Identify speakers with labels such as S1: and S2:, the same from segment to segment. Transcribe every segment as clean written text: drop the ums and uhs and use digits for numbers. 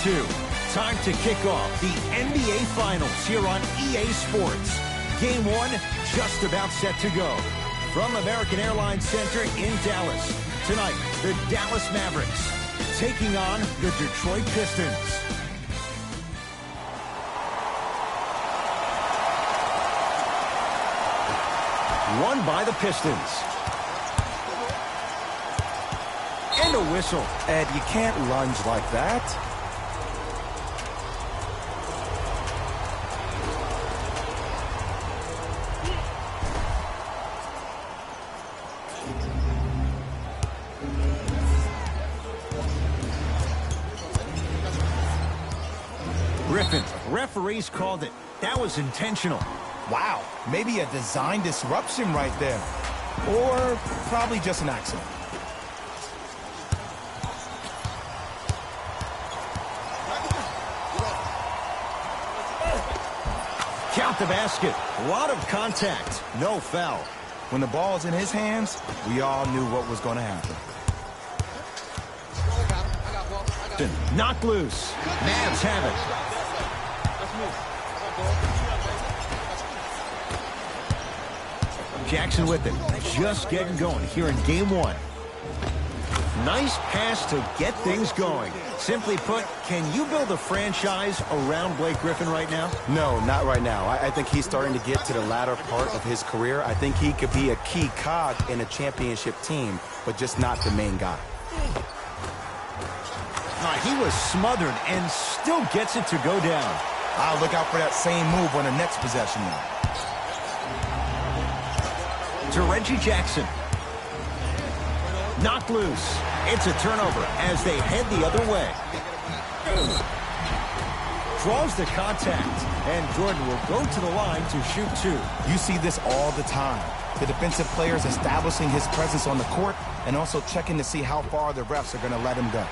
S1: 2. Time to kick off the NBA Finals here on EA Sports. Game 1 just about set to go. From American Airlines Center in Dallas, tonight the Dallas Mavericks taking on the Detroit Pistons. Won by the Pistons. And a whistle.
S2: Ed, you can't lunge like that.
S1: Griffin, referees called it. That was intentional.
S2: Wow, maybe a design disruption right there. Or probably just an accident.
S1: Count the basket. A lot of contact. No foul.
S2: When the ball's in his hands, we all knew what was going to happen.
S1: Knocked loose. Mavs have it. Jackson with it. Just getting going here in game 1. Nice pass to get things going. Simply put, can you build a franchise around Blake Griffin right now?
S2: No, not right now. I think he's starting to get to the latter part of his career. I think he could be a key cog in a championship team, but just not the main guy.
S1: He was smothered and still gets it to go down.
S2: I'll look out for that same move on the next possession now.
S1: To Reggie Jackson. Knocked loose. It's a turnover as they head the other way. Draws the contact, and Jordan will go to the line to shoot 2.
S2: You see this all the time. The defensive players establishing his presence on the court and also checking to see how far the refs are going to let him go.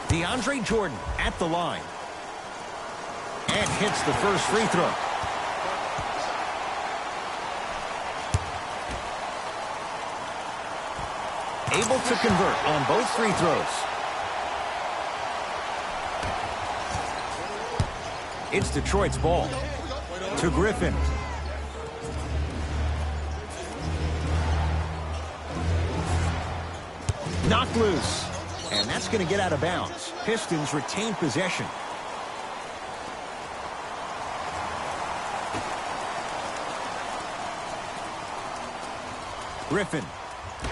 S1: DeAndre Jordan at the line. And hits the first free throw. Able to convert on both free throws. It's Detroit's ball. To Griffin. Knocked loose. And that's going to get out of bounds. Pistons retain possession. Griffin.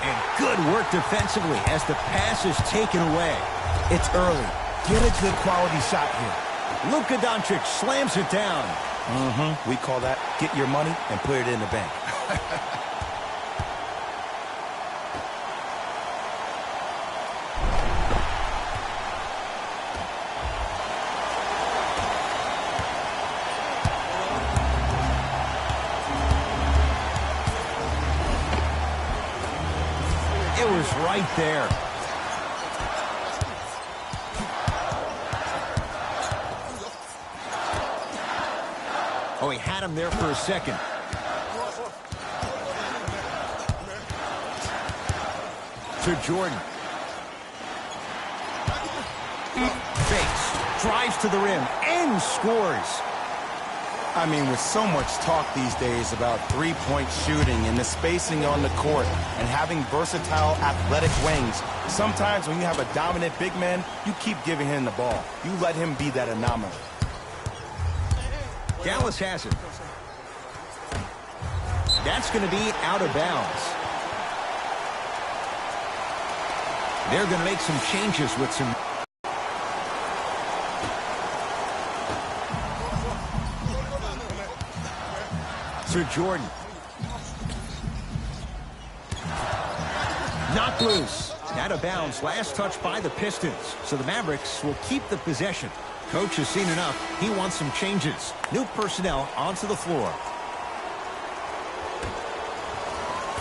S1: And good work defensively as the pass is taken away.
S2: It's early. Get a good quality shot here.
S1: Luka Doncic slams it down.
S2: We call that get your money and put it in the bank.
S1: It was right there. Oh, he had him there for a second. To Jordan. Fakes. Drives to the rim and scores.
S2: I mean, with so much talk these days about three-point shooting and the spacing on the court and having versatile athletic wings, sometimes when you have a dominant big man, you keep giving him the ball. You let him be that anomaly.
S1: Dallas has it. That's going to be out of bounds. They're going to make some changes with some... To Jordan. Knocked loose. Out of bounds. Last touch by the Pistons. So the Mavericks will keep the possession. Coach has seen enough. He wants some changes. New personnel onto the floor.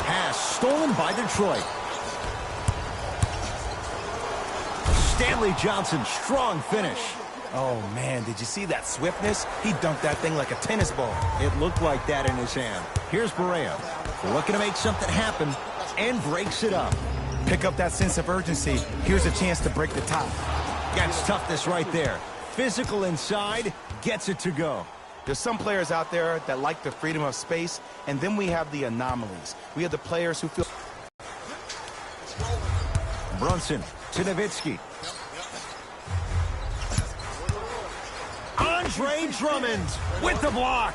S1: Pass stolen by Detroit. Stanley Johnson, strong finish.
S2: Oh, man, did you see that swiftness? He dunked that thing like a tennis ball.
S1: It looked like that in his hand. Here's Barea. Looking to make something happen. and breaks it up.
S2: Pick up that sense of urgency. Here's a chance to break the top.
S1: Gets toughness right there. Physical inside, gets it to go.
S2: There's some players out there that like the freedom of space, and then we have the anomalies. We have the players who feel...
S1: Brunson to Nowitzki. Andre Drummond with the block.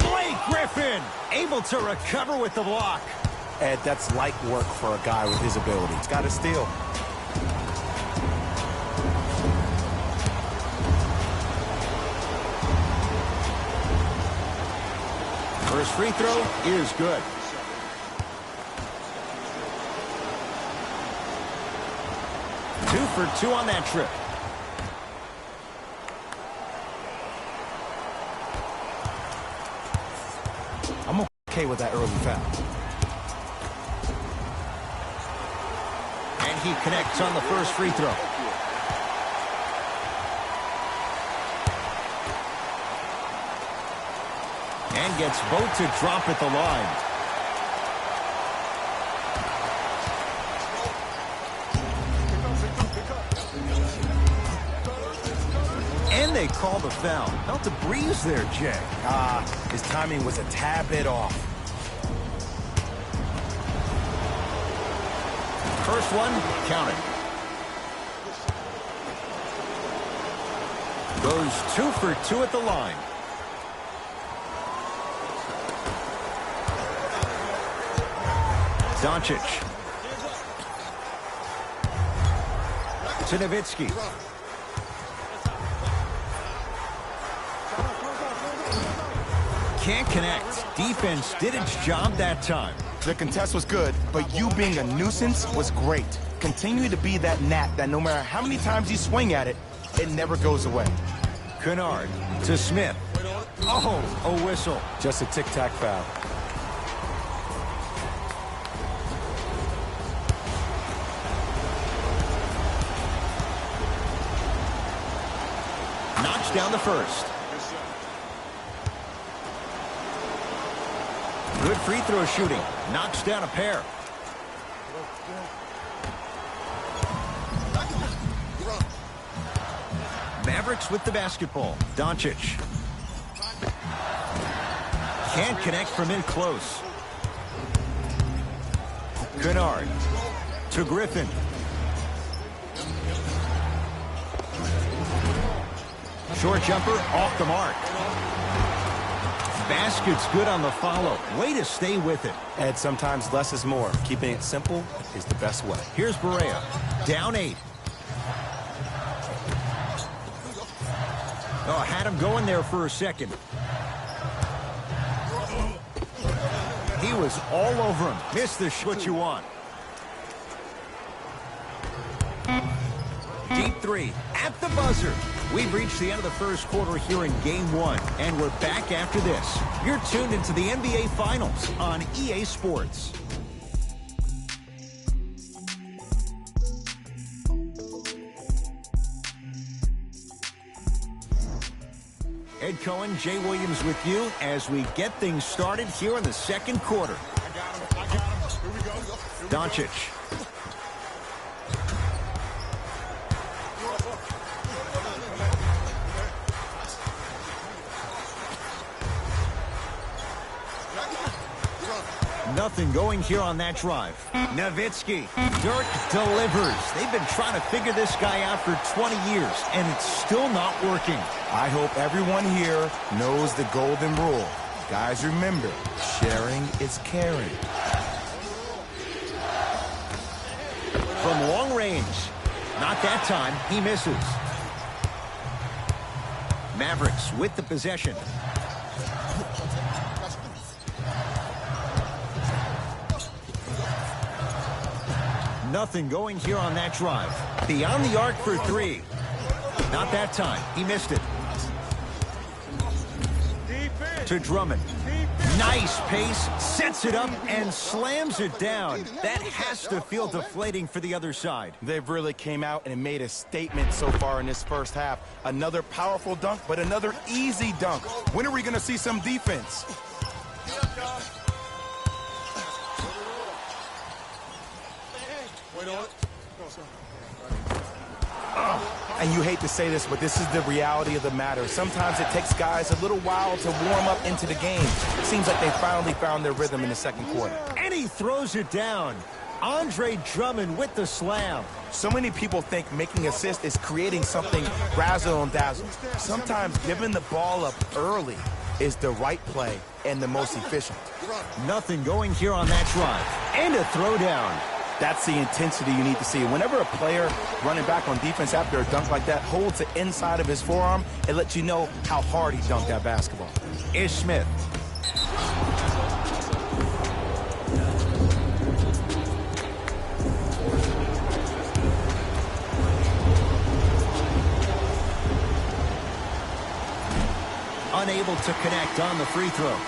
S1: Blake Griffin able to recover with the block.
S2: Ed, that's light work for a guy with his ability. He's got to steal.
S1: First free throw is good. Two for two on that trip.
S2: I'm okay with that early foul.
S1: And he connects on the first free throw. And gets both to drop at the line. And they call the foul. Felt a breeze there, Jay.
S2: His timing was a tad bit off.
S1: First one, counted. Goes 2 for 2 at the line. Doncic. To Nowitzki. Can't connect. Defense did its job that time.
S2: The contest was good, but you being a nuisance was great. Continue to be that gnat that no matter how many times you swing at it, it never goes away.
S1: Kennard to Smith. Oh, a whistle.
S2: Just a tic-tac foul.
S1: Knocks down the first. Good free throw shooting. Knocks down a pair. Mavericks with the basketball. Doncic. Can't connect from in close. Kennard to Griffin. Short jumper off the mark. Basket's good on the follow. Way to stay with it.
S2: Ed, sometimes less is more. Keeping it simple is the best way.
S1: Here's Barea. Down 8. Oh, had him going there for a second. He was all over him. Missed the shot you want. Deep 3 at the buzzer. We've reached the end of the first quarter here in Game 1, and we're back after this. You're tuned into the NBA Finals on EA Sports. Ed Cohen, Jay Williams with you as we get things started here in the second quarter.
S3: I got him. Here we go.
S1: Doncic. Nothing going here on that drive. Nowitzki. Dirk delivers. They've been trying to figure this guy out for 20 years, and it's still not working.
S2: I hope everyone here knows the golden rule. Guys, remember, sharing is caring.
S1: From long range. Not that time. He misses. Mavericks with the possession. Nothing going here on that drive. Beyond the arc for 3. Not that time. He missed it. To Drummond. Nice pace. Sets it up and slams it down. That has to feel deflating for the other side.
S2: They've really came out and made a statement so far in this first half. Another powerful dunk, but another easy dunk. When are we going to see some defense? And you hate to say this, but this is the reality of the matter. Sometimes it takes guys a little while to warm up into the game. It seems like they finally found their rhythm in the second quarter.
S1: And he throws it down. Andre Drummond with the slam.
S2: So many people think making assists is creating something razzle and dazzle. Sometimes giving the ball up early is the right play and the most efficient.
S1: Nothing going here on that drive. And a throwdown.
S2: That's the intensity you need to see. Whenever a player running back on defense after a dunk like that holds the inside of his forearm, it lets you know how hard he dunked that basketball.
S1: Ish Smith. Unable to connect on the free throw.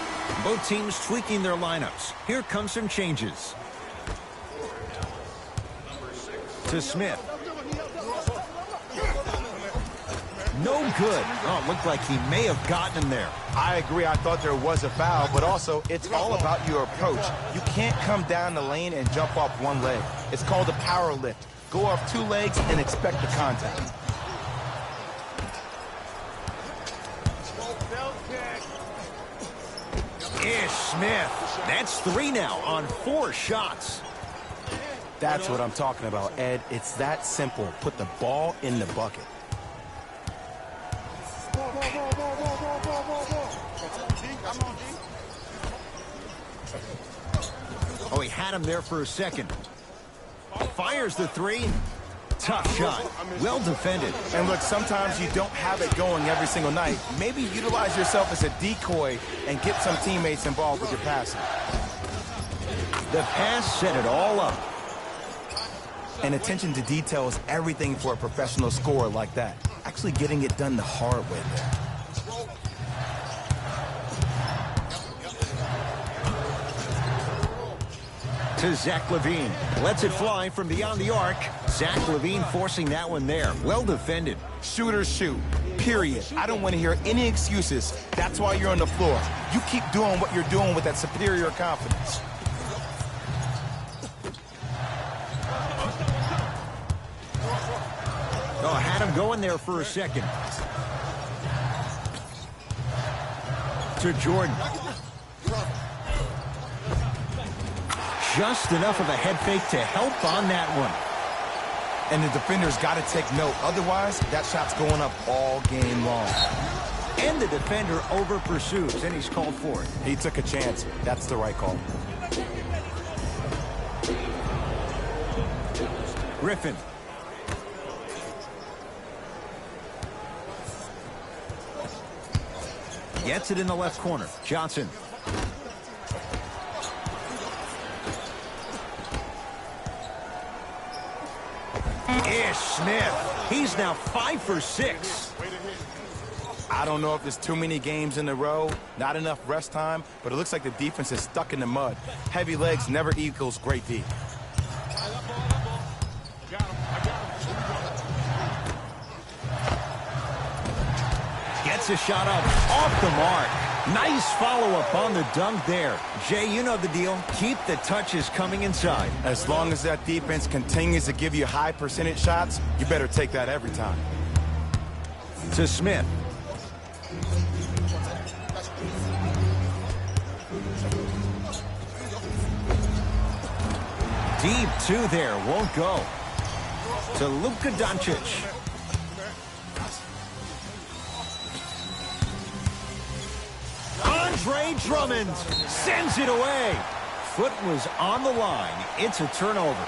S1: Both teams tweaking their lineups. Here come some changes. To Smith. No good. Oh, it looked like he may have gotten him there.
S2: I agree. I thought there was a foul, but also it's all about your approach. You can't come down the lane and jump off one leg. It's called a power lift. Go off two legs and expect the contact.
S1: Ish Smith. That's 3 now on 4 shots.
S2: That's what I'm talking about, Ed. It's that simple. Put the ball in the bucket.
S1: Oh, he had him there for a second. Fires the 3. Tough shot. Well defended.
S2: And look, sometimes you don't have it going every single night. Maybe utilize yourself as a decoy and get some teammates involved with your passing.
S1: The pass set it all up.
S2: And attention to detail is everything for a professional scorer like that. Actually getting it done the hard way there.
S1: To Zach LaVine. Lets it fly from beyond the arc. Zach LaVine forcing that one there. Well defended.
S2: Shooters shoot. Period. I don't want to hear any excuses. That's why you're on the floor. You keep doing what you're doing with that superior confidence.
S1: Oh, had him going there for a second. To Jordan. Just enough of a head fake to help on that one.
S2: And the defender's got to take note. Otherwise, that shot's going up all game long.
S1: And the defender over pursues, and he's called for it.
S2: He took a chance. That's the right call.
S1: Griffin. Gets it in the left corner. Johnson. Ish Smith. He's now 5 for 6.
S2: I don't know if there's too many games in a row, not enough rest time, but it looks like the defense is stuck in the mud. Heavy legs never equals great D.
S1: Gets a shot up off the mark. Nice follow-up on the dunk there. Jay, you know the deal. Keep the touches coming inside.
S2: As long as that defense continues to give you high percentage shots, you better take that every time.
S1: To Smith. Deep 2 there. Won't go. To Luka Doncic. Andre Drummond sends it away. Foot was on the line. It's a turnover.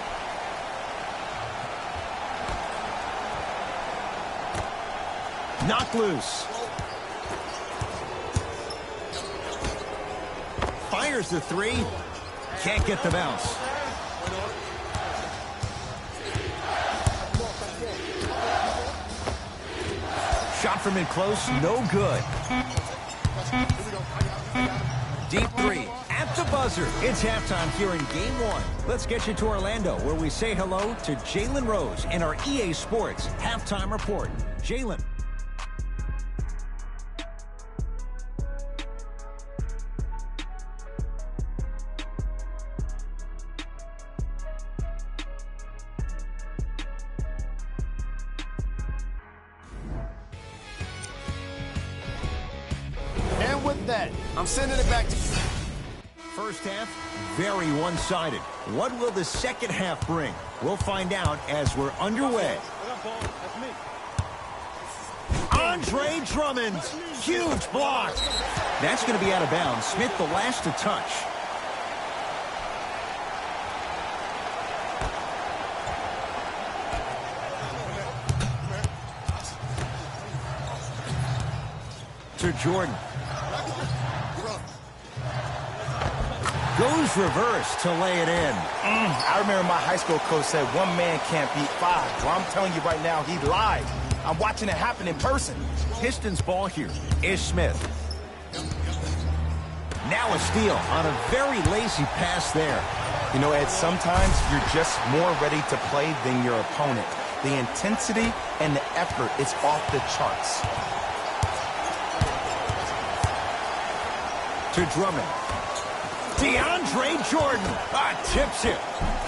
S1: Knocked loose. Fires the 3. Can't get the bounce. Shot from in close. No good. Deep 3 at the buzzer. It's halftime here in Game 1. Let's get you to Orlando, where we say hello to Jalen Rose in our EA Sports Halftime Report. Jalen.
S2: with that. I'm sending it back to you.
S1: First half, very one-sided. What will the second half bring? We'll find out as we're underway. Andre Drummond, huge block. That's going to be out of bounds. Smith the last to touch. To Jordan. Goes reverse to lay it in.
S2: I remember my high school coach said one man can't beat five. Well, I'm telling you right now, he lied. I'm watching it happen in person.
S1: Pistons ball here. Ish Smith. Now a steal on a very lazy pass there.
S2: You know, Ed, sometimes you're just more ready to play than your opponent. The intensity and the effort is off the charts.
S1: To Drummond. DeAndre Jordan tips it.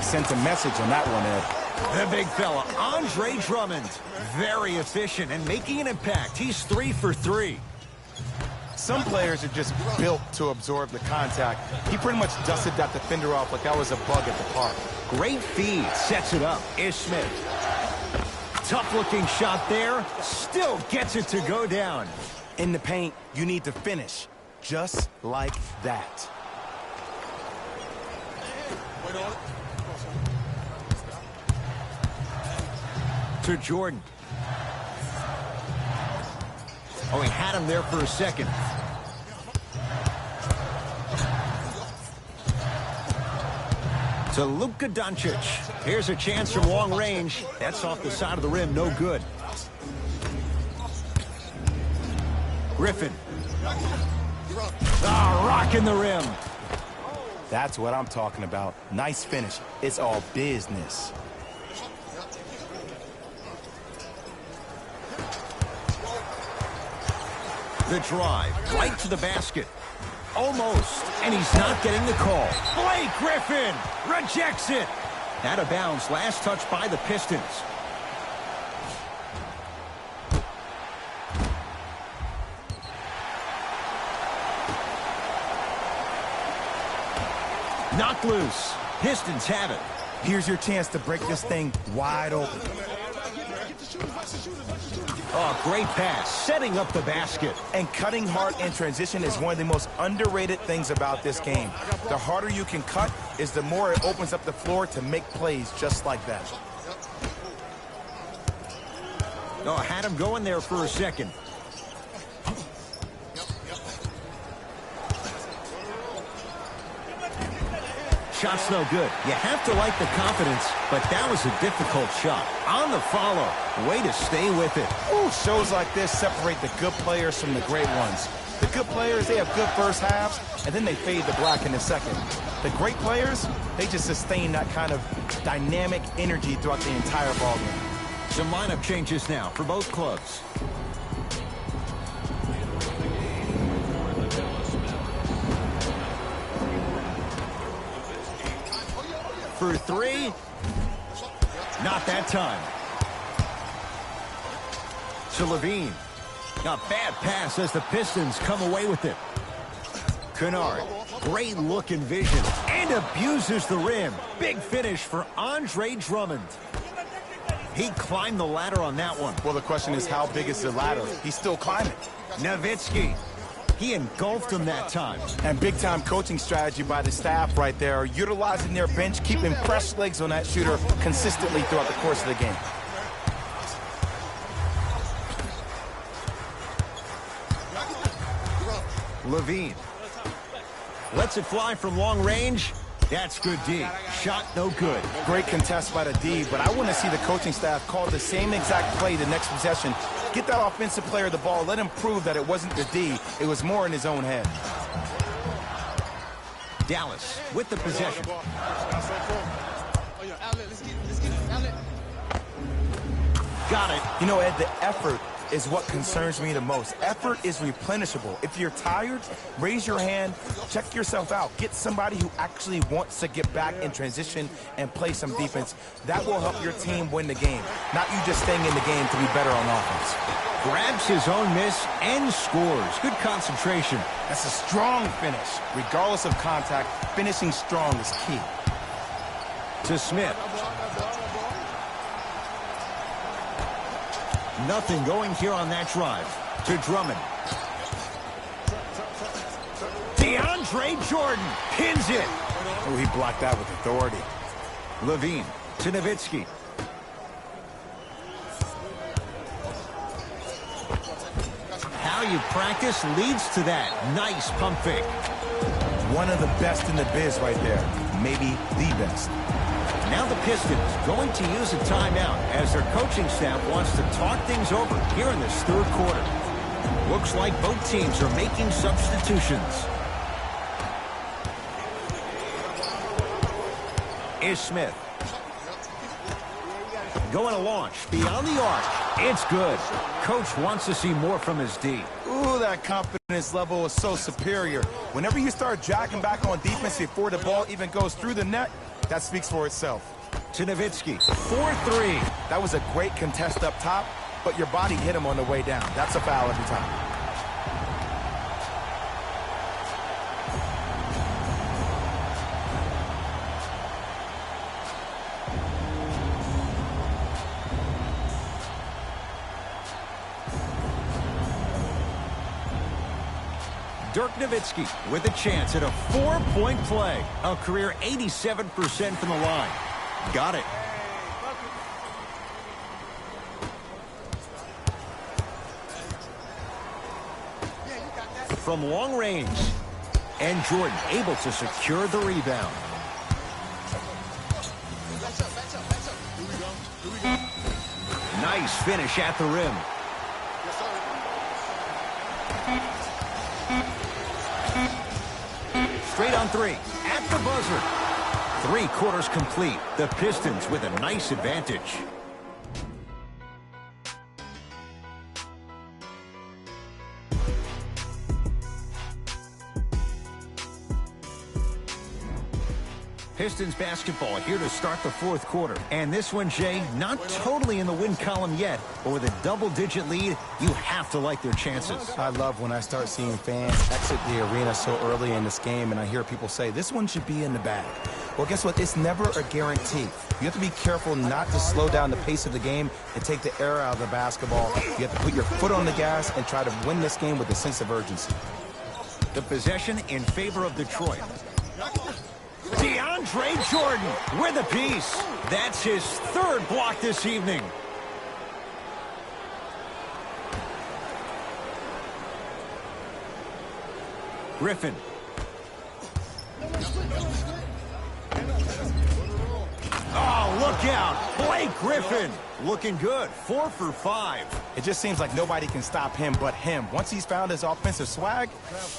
S2: Sent a message on that one, Ed.
S1: The big fella, Andre Drummond, very efficient and making an impact. He's 3 for 3.
S2: Some players are just built to absorb the contact. He pretty much dusted that defender off like that was a bug at the park.
S1: Great feed, sets it up. Ish Smith. Tough-looking shot there, still gets it to go down.
S2: In the paint, you need to finish, just like that.
S1: To Jordan. Oh, he had him there for a second. To Luka Doncic. Here's a chance from long range. That's off the side of the rim, no good. Griffin. Rocking the rim.
S2: That's what I'm talking about. Nice finish. It's all business.
S1: The drive, right to the basket. Almost, and he's not getting the call. Blake Griffin rejects it. Out of bounds, last touch by the Pistons. Knocked loose. Pistons have it.
S2: Here's your chance to break this thing wide open.
S1: Oh, great pass, setting up the basket.
S2: And cutting hard in transition is one of the most underrated things about this game. The harder you can cut is the more it opens up the floor to make plays just like that.
S1: Oh, had him going there for a second. Shot's no good. You have to like the confidence, but that was a difficult shot. On the follow, way to stay with it.
S2: Ooh, shows like this separate the good players from the great ones. The good players, they have good first halves, and then they fade to black in the second. The great players, they just sustain that kind of dynamic energy throughout the entire ballgame.
S1: Some lineup changes now for both clubs. For three. Not that time. To Levine. A bad pass as the Pistons come away with it. Kennard. Great look and vision. And abuses the rim. Big finish for Andre Drummond. He climbed the ladder on that one.
S2: Well, the question is, how big is the ladder? He's still climbing.
S1: Nowitzki. He engulfed him that time.
S2: And big-time coaching strategy by the staff right there, utilizing their bench, keeping fresh legs on that shooter consistently throughout the course of the game.
S1: Levine. Lets it fly from long range. That's good D. Shot no good.
S2: Great contest by the D, but I want to see the coaching staff call the same exact play the next possession. Get that offensive player the ball. Let him prove that it wasn't the D. It was more in his own head.
S1: Dallas with the possession. Got it.
S2: You know, Ed, the effort is what concerns me the most. Effort is replenishable. If you're tired, raise your hand, check yourself out. Get somebody who actually wants to get back in transition and play some defense. That will help your team win the game, not you just staying in the game to be better on offense.
S1: Grabs his own miss and scores. Good concentration.
S2: That's a strong finish. Regardless of contact, finishing strong is key.
S1: To Smith. Nothing going here on that drive. To Drummond. DeAndre Jordan pins it.
S2: Oh, he blocked that with authority.
S1: Levine to Nowitzki. How you practice leads to that. Nice pump fake.
S2: One of the best in the biz right there. Maybe the best.
S1: Now the Pistons going to use a timeout as their coaching staff wants to talk things over here in this third quarter. Looks like both teams are making substitutions. Is Smith. Going to launch beyond the arc. It's good. Coach wants to see more from his D.
S2: Ooh, that confidence level is so superior. Whenever you start jogging back on defense before the ball even goes through the net, that speaks for itself.
S1: To Nowitzki. 4-3.
S2: That was a great contest up top, but your body hit him on the way down. That's a foul every time.
S1: Dirk Nowitzki with a chance at a 4-point play. A career 87% from the line. Got it. From long range. And Jordan able to secure the rebound. Nice finish at the rim. Straight on three. At the buzzer. 3 quarters complete. The Pistons with a nice advantage. Pistons basketball here to start the fourth quarter. And this one, Jay, not totally in the win column yet, but with a double-digit lead, you have to like their chances.
S2: I love when I start seeing fans exit the arena so early in this game, and I hear people say, this one should be in the bag. Well, guess what? It's never a guarantee. You have to be careful not to slow down the pace of the game and take the air out of the basketball. You have to put your foot on the gas and try to win this game with a sense of urgency.
S1: The possession in favor of Detroit. DeAndre Jordan with a piece. That's his 3rd block this evening. Griffin. Oh, look out. Blake Griffin looking good. 4 for 5.
S2: It just seems like nobody can stop him but him. Once he's found his offensive swag,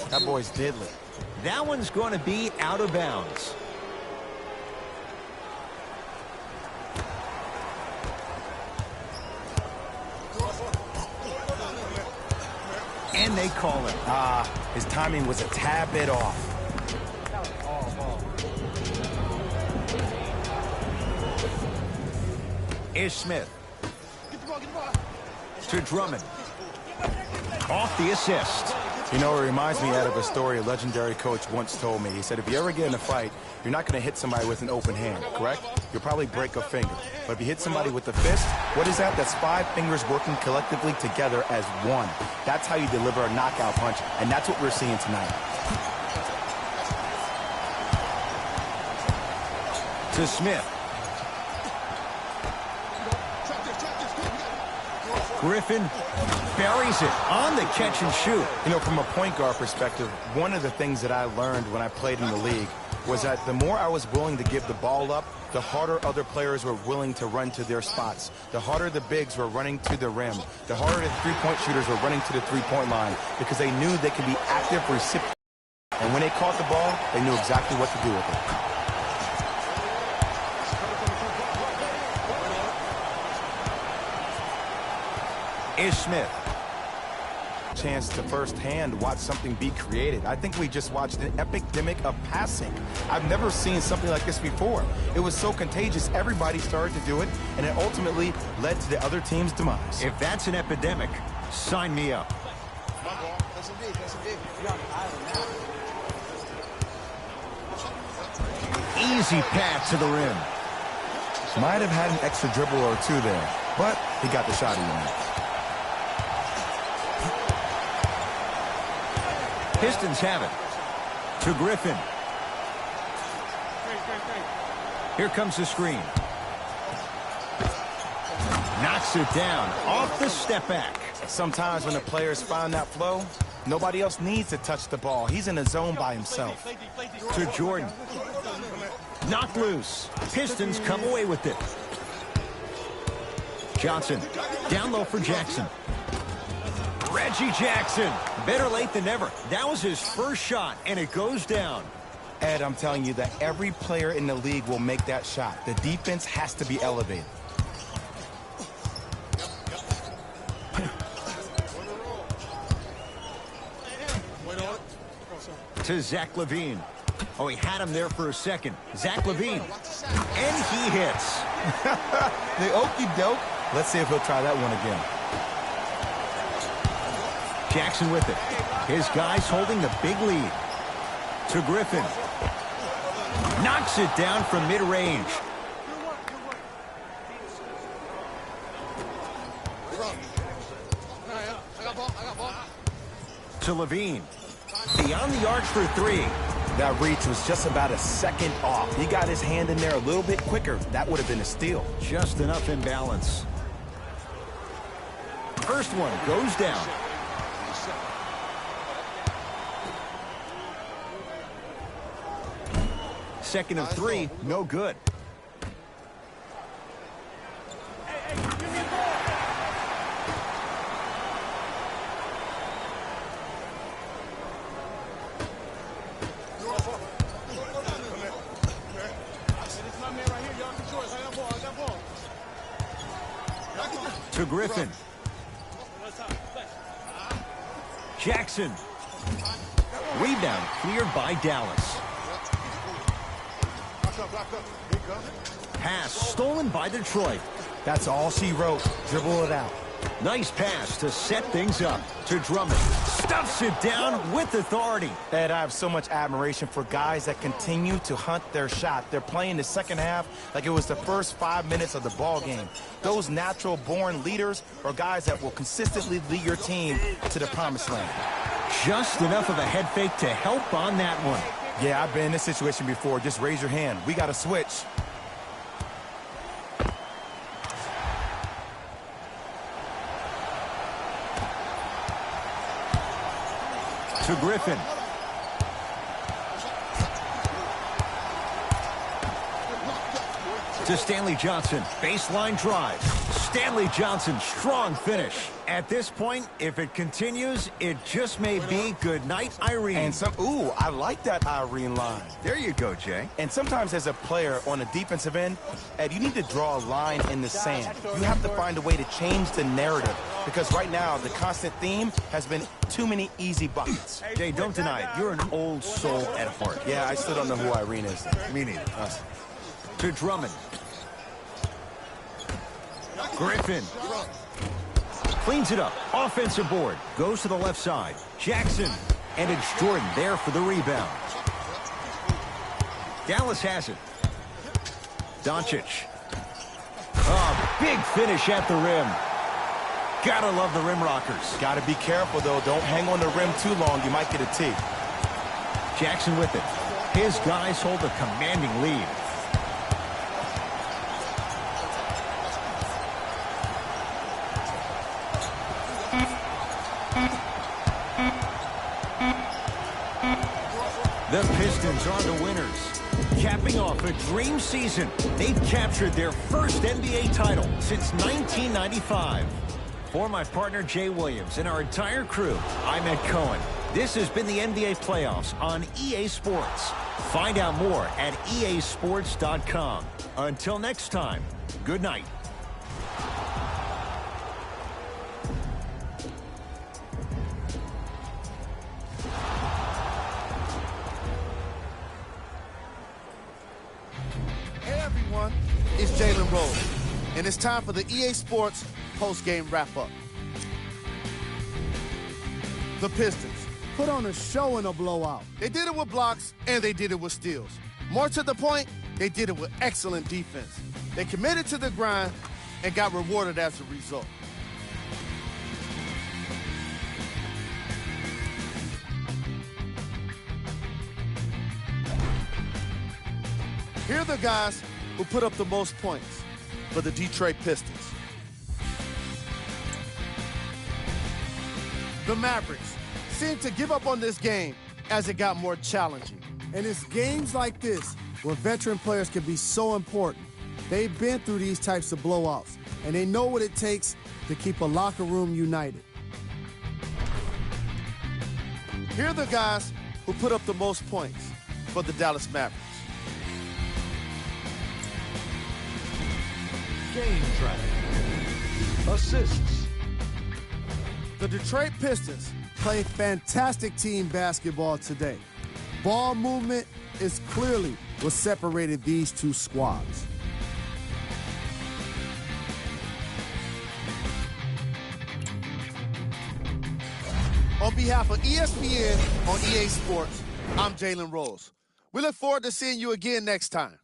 S2: that boy's deadly.
S1: That one's going to be out of bounds. And they call it.
S2: His timing was a tad bit off.
S1: Is Smith. To Drummond. Off the assist.
S2: You know, it reminds me out of a story a legendary coach once told me. He said, if you ever get in a fight, you're not going to hit somebody with an open hand, correct? You'll probably break a finger. But if you hit somebody with a fist, what is that? That's 5 fingers working collectively together as one. That's how you deliver a knockout punch, and that's what we're seeing tonight.
S1: To Smith. Griffin buries it on the catch and shoot.
S2: You know, from a point guard perspective, one of the things that I learned when I played in the league was that the more I was willing to give the ball up, the harder other players were willing to run to their spots. The harder the bigs were running to the rim. The harder the three-point shooters were running to the three-point line because they knew they could be active recipients. And when they caught the ball, they knew exactly what to do with it.
S1: is Smith.
S2: Chance to firsthand watch something be created. I think we just watched an epidemic of passing. I've never seen something like this before. It was so contagious, everybody started to do it, and it ultimately led to the other team's demise.
S1: If that's an epidemic, sign me up. Easy pass to the rim.
S2: Might have had an extra dribble or two there, but he got the shot he wanted.
S1: Pistons have it. To Griffin. Here comes the screen. Knocks it down off the step back.
S2: Sometimes when the players find that flow, nobody else needs to touch the ball. He's in a zone by himself.
S1: To Jordan. Knocked loose. Pistons come away with it. Johnson. Down low for Jackson. Reggie Jackson. Better late than never. That was his first shot, and it goes down.
S2: Ed, I'm telling you that every player in the league will make that shot. The defense has to be elevated.
S1: To Zach LaVine. Oh, he had him there for a second. Zach LaVine. And he hits.
S2: The okie doke. Let's see if he'll try that one again.
S1: Jackson with it. His guys holding the big lead. To Griffin. Knocks it down from mid-range. To LaVine. Beyond the arc for three.
S2: That reach was just about a second off. He got his hand in there a little bit quicker. That would have been a steal.
S1: Just enough imbalance. First one goes down. Second of three, no good. To Griffin. Jackson. Rebound cleared by Dallas. Pass stolen by Detroit.
S2: That's all she wrote. Dribble it out.
S1: Nice pass to set things up. To Drummond. Stuffs it down with authority.
S2: Ed, I have so much admiration for guys that continue to hunt their shot. They're playing the second half like it was the first 5 minutes of the ball game. Those natural-born leaders are guys that will consistently lead your team to the promised land.
S1: Just enough of a head fake to help on that one.
S2: Yeah, I've been in this situation before. Just raise your hand. We got to switch.
S1: To Griffin. To Stanley Johnson. Baseline drive. Stanley Johnson, strong finish. At this point, if it continues, it just may be good night, Irene.
S2: And ooh, I like that Irene line.
S1: There you go, Jay.
S2: And sometimes as a player on a defensive end, Ed, you need to draw a line in the sand. You have to find a way to change the narrative because right now the constant theme has been too many easy buckets.
S1: Jay, don't deny it. You're an old soul at heart.
S2: Yeah, I still don't know who Irene is.
S1: Me neither. To Drummond. Griffin. Cleans it up. Offensive board. Goes to the left side. Jackson. And it's Jordan there for the rebound. Dallas has it. Doncic. Oh, big finish at the rim. Gotta love the rim rockers.
S2: Gotta be careful, though. Don't hang on the rim too long. You might get a tee.
S1: Jackson with it. His guys hold a commanding lead. The Pistons are the winners, capping off a dream season. They've captured their first NBA title since 1995. For my partner, Jay Williams, and our entire crew, I'm Ed Cohen. This has been the NBA playoffs on EA Sports. Find out more at easports.com. Until next time, good night.
S4: Jalen Rose, and it's time for the EA Sports post-game wrap-up. The Pistons
S5: put on a show in a blowout.
S4: They did it with blocks, and they did it with steals. More to the point, they did it with excellent defense. They committed to the grind and got rewarded as a result. Here are the guys who put up the most points for the Detroit Pistons. The Mavericks seemed to give up on this game as it got more challenging.
S5: And it's games like this where veteran players can be so important. They've been through these types of blowouts, and they know what it takes to keep a locker room united.
S4: Here are the guys who put up the most points for the Dallas Mavericks.
S1: Game track. Assists.
S5: The Detroit Pistons played fantastic team basketball today. Ball movement is clearly what separated these two squads.
S4: On behalf of ESPN on EA Sports, I'm Jalen Rose. We look forward to seeing you again next time.